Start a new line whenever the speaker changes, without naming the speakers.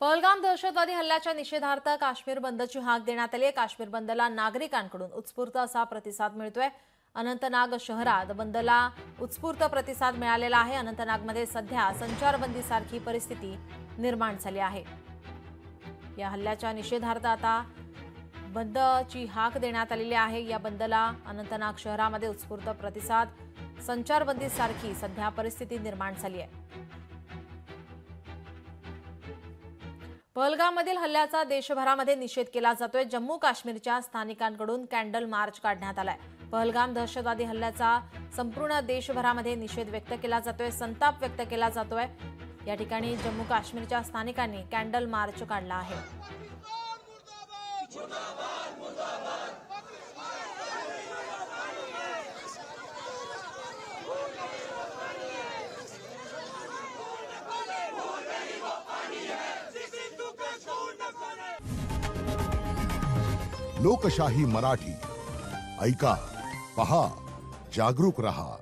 पहलगाम दहशतवादी हल्ल्याच्या निषेधार्थ काश्मीर बंदची हाक देण्यात आली आहे। काश्मीर बंदला नागरिकांकडून उत्स्फूर्त असा प्रतिसाद मिळतोय। अनंतनाग शहरात बंदला उत्स्फूर्त प्रतिसाद मिळालेला आहे। अनंतनागमध्ये सध्या संचारबंदीसारखी परिस्थिती निर्माण झाली आहे। या हल्ल्याच्या निषेधार्थ आता बंदची हाक देण्यात आलेली आहे। या बंदला अनंतनाग शहरामध्ये उत्स्फूर्त प्रतिसाद, संचारबंदीसारखी सध्या परिस्थिती निर्माण झाली आहे। पहलगाममधील हल्ल्याचा देशभरामध्ये निषेध केला जातोय। जम्मू काश्मीरच्या स्थानिकांकडून कॅन्डल मार्च काढण्यात आलाय। पहलगाम दहशतवादी हल्ल्याचा संपूर्ण देशभरामध्ये निषेध व्यक्त केला जातोय, संताप व्यक्त केला जातोय। या ठिकाणी जम्मू काश्मीरच्या स्थानिकांनी कॅन्डल मार्च काढला आहे।
लोकशाही मराठी ऐका, पहा, जागरूक रहा।